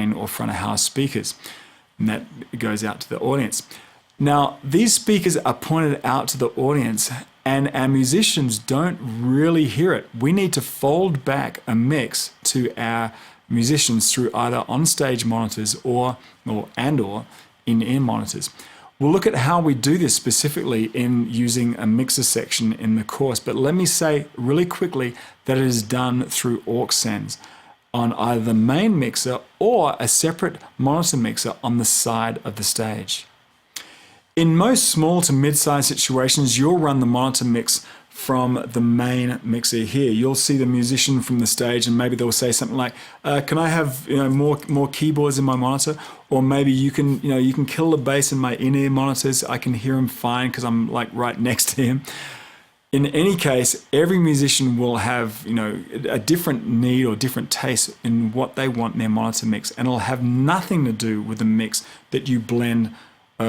or front of house speakers, and that goes out to the audience. Now, these speakers are pointed out to the audience, and our musicians don't really hear it. We need to fold back a mix to our musicians through either on-stage monitors or in-ear monitors. We'll look at how we do this specifically in using a mixer section in the course, but let me say really quickly that it is done through aux sends on either the main mixer or a separate monitor mixer on the side of the stage. In most small to mid-sized situations, you'll run the monitor mix from the main mixer here. You'll see the musician from the stage, and maybe they'll say something like, "Can I have more keyboards in my monitor?" Or maybe you can kill the bass in my in-ear monitors. I can hear him fine because I'm like right next to him. In any case, every musician will have a different need or different taste in what they want in their monitor mix, and it'll have nothing to do with the mix that you blend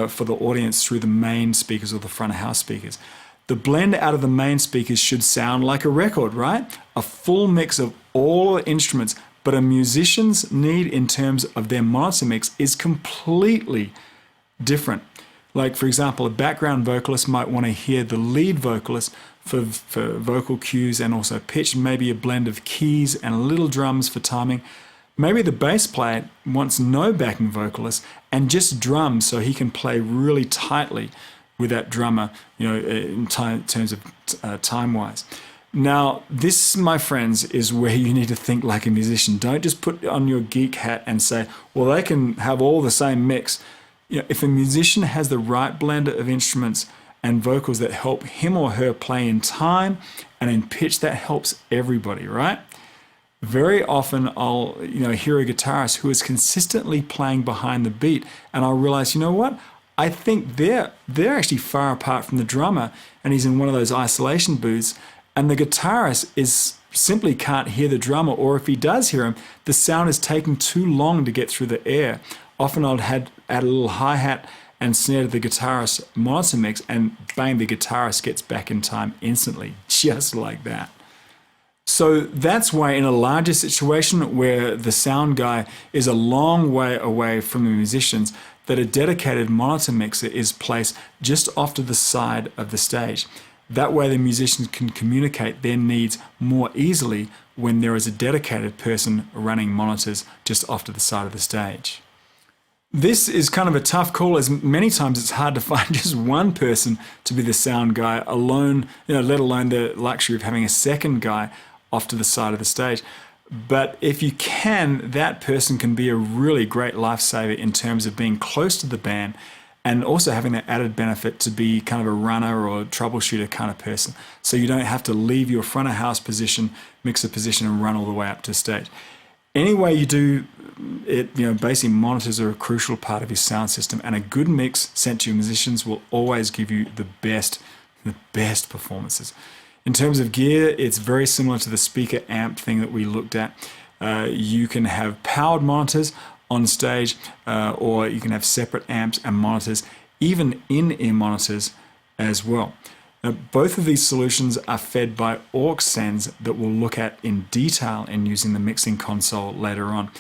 for the audience through the main speakers or the front of house speakers. The blend out of the main speakers should sound like a record, right? A full mix of all the instruments, but a musician's need in terms of their monitor mix is completely different. Like, for example, a background vocalist might want to hear the lead vocalist for vocal cues and also pitch, maybe a blend of keys and a little drums for timing. Maybe the bass player wants no backing vocalist and just drums so he can play really tightly with that drummer, in terms of time-wise. Now, this, my friends, is where you need to think like a musician. Don't just put on your geek hat and say, well, they can have all the same mix. If a musician has the right blend of instruments and vocals that help him or her play in time and in pitch, that helps everybody, right? Very often I'll hear a guitarist who is consistently playing behind the beat, and I'll realize, what? I think they're actually far apart from the drummer, and he's in one of those isolation booths, and the guitarist simply can't hear the drummer, or if he does hear him, the sound is taking too long to get through the air. Often I'll add a little hi-hat and snare to the guitarist's monitor mix, and bang, the guitarist gets back in time instantly, just like that. So that's why in a larger situation where the sound guy is a long way away from the musicians, that a dedicated monitor mixer is placed just off to the side of the stage. That way the musicians can communicate their needs more easily when there is a dedicated person running monitors just off to the side of the stage. This is kind of a tough call, as many times it's hard to find just one person to be the sound guy alone, let alone the luxury of having a second guy off to the side of the stage. But if you can, that person can be a really great lifesaver in terms of being close to the band and also having that added benefit to be kind of a runner or a troubleshooter kind of person. So you don't have to leave your front of house position, mixer position, and run all the way up to stage. Any way you do it, basically monitors are a crucial part of your sound system, and a good mix sent to your musicians will always give you the best performances. In terms of gear, it's very similar to the speaker amp thing that we looked at. You can have powered monitors on stage, or you can have separate amps and monitors, even in-ear monitors as well. Now, both of these solutions are fed by aux sends that we'll look at in detail in using the mixing console later on.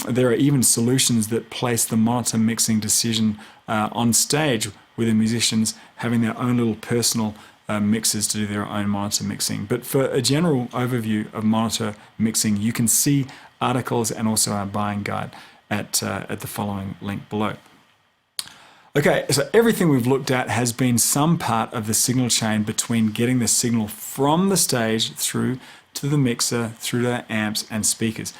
There are even solutions that place the monitor mixing decision on stage with the musicians having their own little personal mixers to do their own monitor mixing. But for a general overview of monitor mixing, you can see articles and also our buying guide at the following link below. Okay, so everything we've looked at has been some part of the signal chain between getting the signal from the stage through to the mixer, through to the amps and speakers.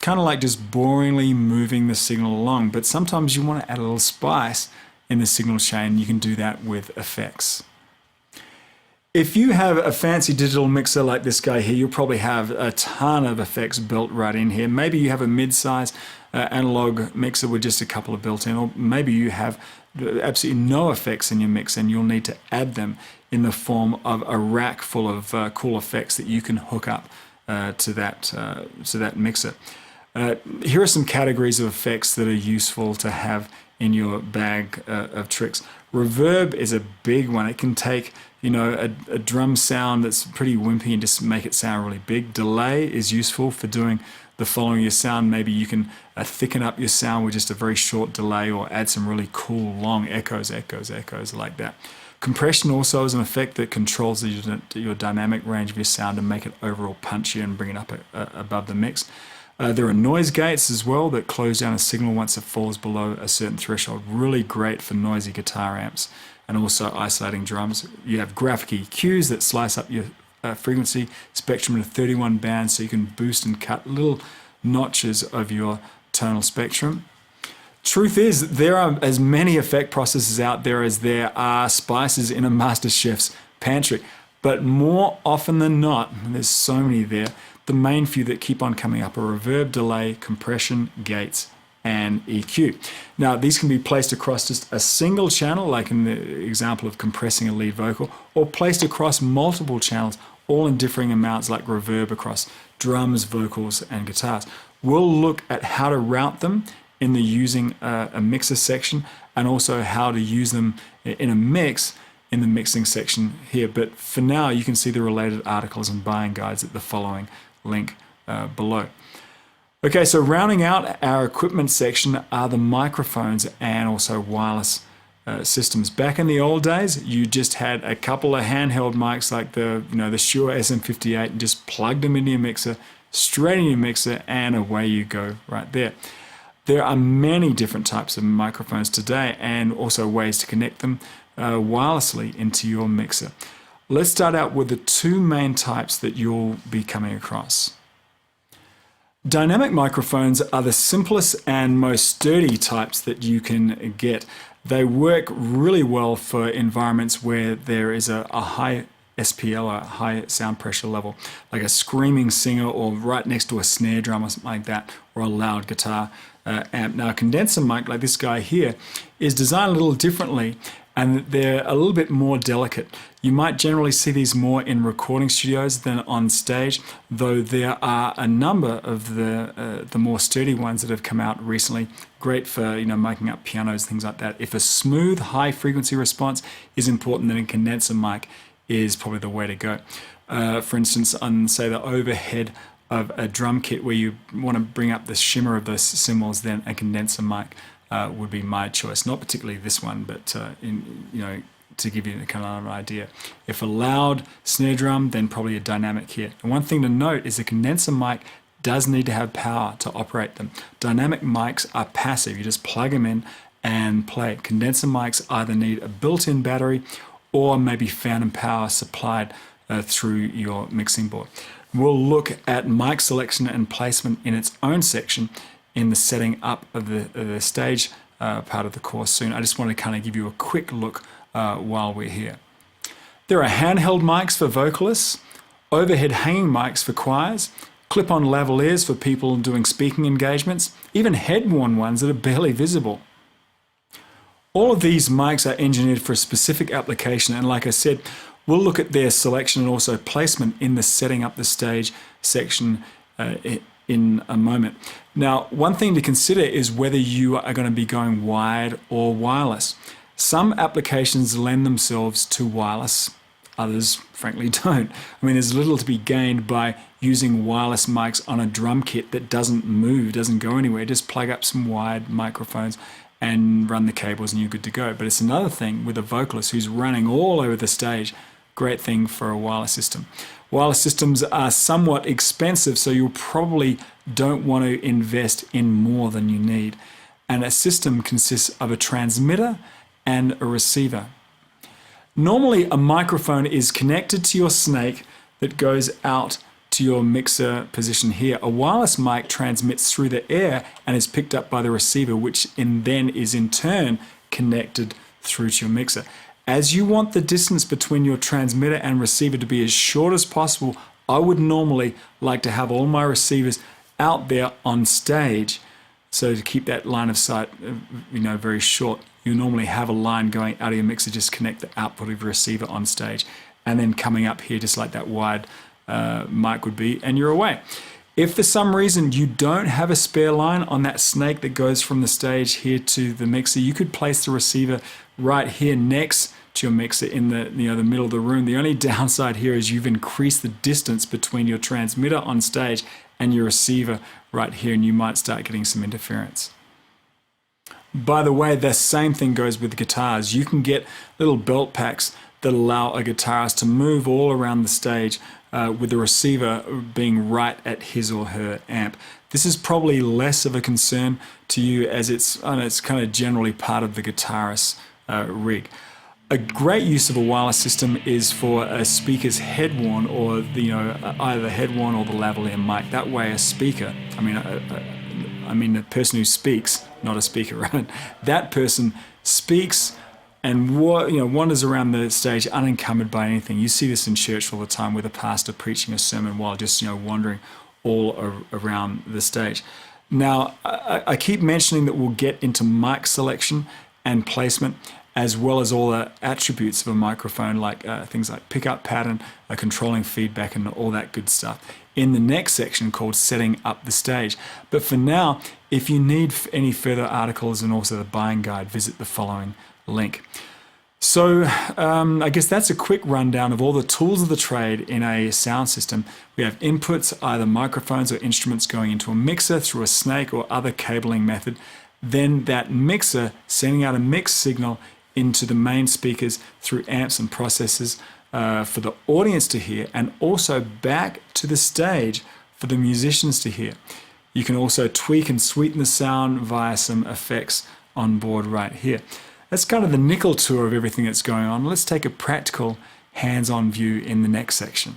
Kind of like just boringly moving the signal along, but sometimes you want to add a little spice in the signal chain. You can do that with effects. If you have a fancy digital mixer like this guy here, you'll probably have a ton of effects built right in here. Maybe you have a mid-size analog mixer with just a couple of built in, or maybe you have absolutely no effects in your mix and you'll need to add them in the form of a rack full of cool effects that you can hook up to that mixer. Here are some categories of effects that are useful to have in your bag of tricks. Reverb is a big one. It can take a drum sound that's pretty wimpy and just make it sound really big. Delay is useful for doing the following of your sound. Maybe you can thicken up your sound with just a very short delay, or add some really cool long echoes like that. Compression also is an effect that controls your dynamic range of your sound and make it overall punchier and bring it up above the mix. There are noise gates as well that close down a signal once it falls below a certain threshold. Really great for noisy guitar amps and also isolating drums. You have graphic EQs that slice up your frequency spectrum into 31 bands, so you can boost and cut little notches of your tonal spectrum. Truth is, there are as many effect processors out there as there are spices in a master chef's pantry. But more often than not, and there's so many there, the main few that keep on coming up are reverb, delay, compression, gates, and EQ. Now, these can be placed across just a single channel, like in the example of compressing a lead vocal, or placed across multiple channels, all in differing amounts, like reverb across drums, vocals, and guitars. We'll look at how to route them in the using a mixer section, and also how to use them in a mix in the mixing section here. But for now, you can see the related articles and buying guides at the following link below. Okay, so rounding out our equipment section are the microphones and also wireless systems. Back in the old days, you just had a couple of handheld mics like the Shure SM58 and just plugged them into your mixer, straight in your mixer, and away you go right there. There are many different types of microphones today, and also ways to connect them wirelessly into your mixer. Let's start out with the two main types that you'll be coming across. Dynamic microphones are the simplest and most sturdy types that you can get. They work really well for environments where there is a high SPL, a high sound pressure level, like a screaming singer, or right next to a snare drum or something like that, or a loud guitar amp. Now, a condenser mic like this guy here is designed a little differently, and they're a little bit more delicate. You might generally see these more in recording studios than on stage, though there are a number of the more sturdy ones that have come out recently. Great for miking up pianos, things like that. If a smooth, high frequency response is important, then a condenser mic is probably the way to go. For instance, on say the overhead of a drum kit where you want to bring up the shimmer of those cymbals, then a condenser mic would be my choice. Not particularly this one, but to give you kind of an idea. If a loud snare drum, then probably a dynamic here. And one thing to note is the condenser mic does need to have power to operate them. Dynamic mics are passive. You just plug them in and play. Condenser mics either need a built-in battery or maybe phantom power supplied through your mixing board. We'll look at mic selection and placement in its own section in the setting up of the stage part of the course soon. I just want to kind of give you a quick look while we're here. There are handheld mics for vocalists, overhead hanging mics for choirs, clip-on lavaliers for people doing speaking engagements, even head-worn ones that are barely visible. All of these mics are engineered for a specific application, and like I said, we'll look at their selection and also placement in the setting up the stage section in a moment. Now, one thing to consider is whether you are going to be going wired or wireless. Some applications lend themselves to wireless, others frankly don't. I mean, there's little to be gained by using wireless mics on a drum kit that doesn't move, doesn't go anywhere. Just plug up some wired microphones and run the cables and you're good to go. But it's another thing with a vocalist who's running all over the stage. Great thing for a wireless system. Wireless systems are somewhat expensive, so you probably don't want to invest in more than you need. And a system consists of a transmitter and a receiver. Normally, a microphone is connected to your snake that goes out to your mixer position here. A wireless mic transmits through the air and is picked up by the receiver, which then is in turn connected through to your mixer. As you want the distance between your transmitter and receiver to be as short as possible, I would normally like to have all my receivers out there on stage. So to keep that line of sight, very short, you normally have a line going out of your mixer, just connect the output of your receiver on stage, and then coming up here just like that wide mic would be, and you're away. If for some reason you don't have a spare line on that snake that goes from the stage here to the mixer, you could place the receiver right here next to your mixer in the the middle of the room. The only downside here is you've increased the distance between your transmitter on stage and your receiver right here, and you might start getting some interference. By the way, the same thing goes with guitars. You can get little belt packs that allow a guitarist to move all around the stage with the receiver being right at his or her amp. This is probably less of a concern to you, as it's kind of generally part of the guitarist's rig. A great use of a wireless system is for a speaker's head worn, or either the head worn or the lavalier mic. That way a speaker, the person who speaks, not a speaker, right? That person speaks and wanders around the stage unencumbered by anything. You see this in church all the time with a pastor preaching a sermon while just wandering all around the stage. Now, I keep mentioning that we'll get into mic selection and placement, as well as all the attributes of a microphone, like things like pickup pattern, controlling feedback, and all that good stuff, in the next section called Setting Up the Stage. But for now, if you need any further articles and also the buying guide, visit the following link. So I guess that's a quick rundown of all the tools of the trade in a sound system. We have inputs, either microphones or instruments going into a mixer through a snake or other cabling method. Then that mixer sending out a mixed signal into the main speakers through amps and processors for the audience to hear, and also back to the stage for the musicians to hear. You can also tweak and sweeten the sound via some effects on board right here. That's kind of the nickel tour of everything that's going on. Let's take a practical hands-on view in the next section.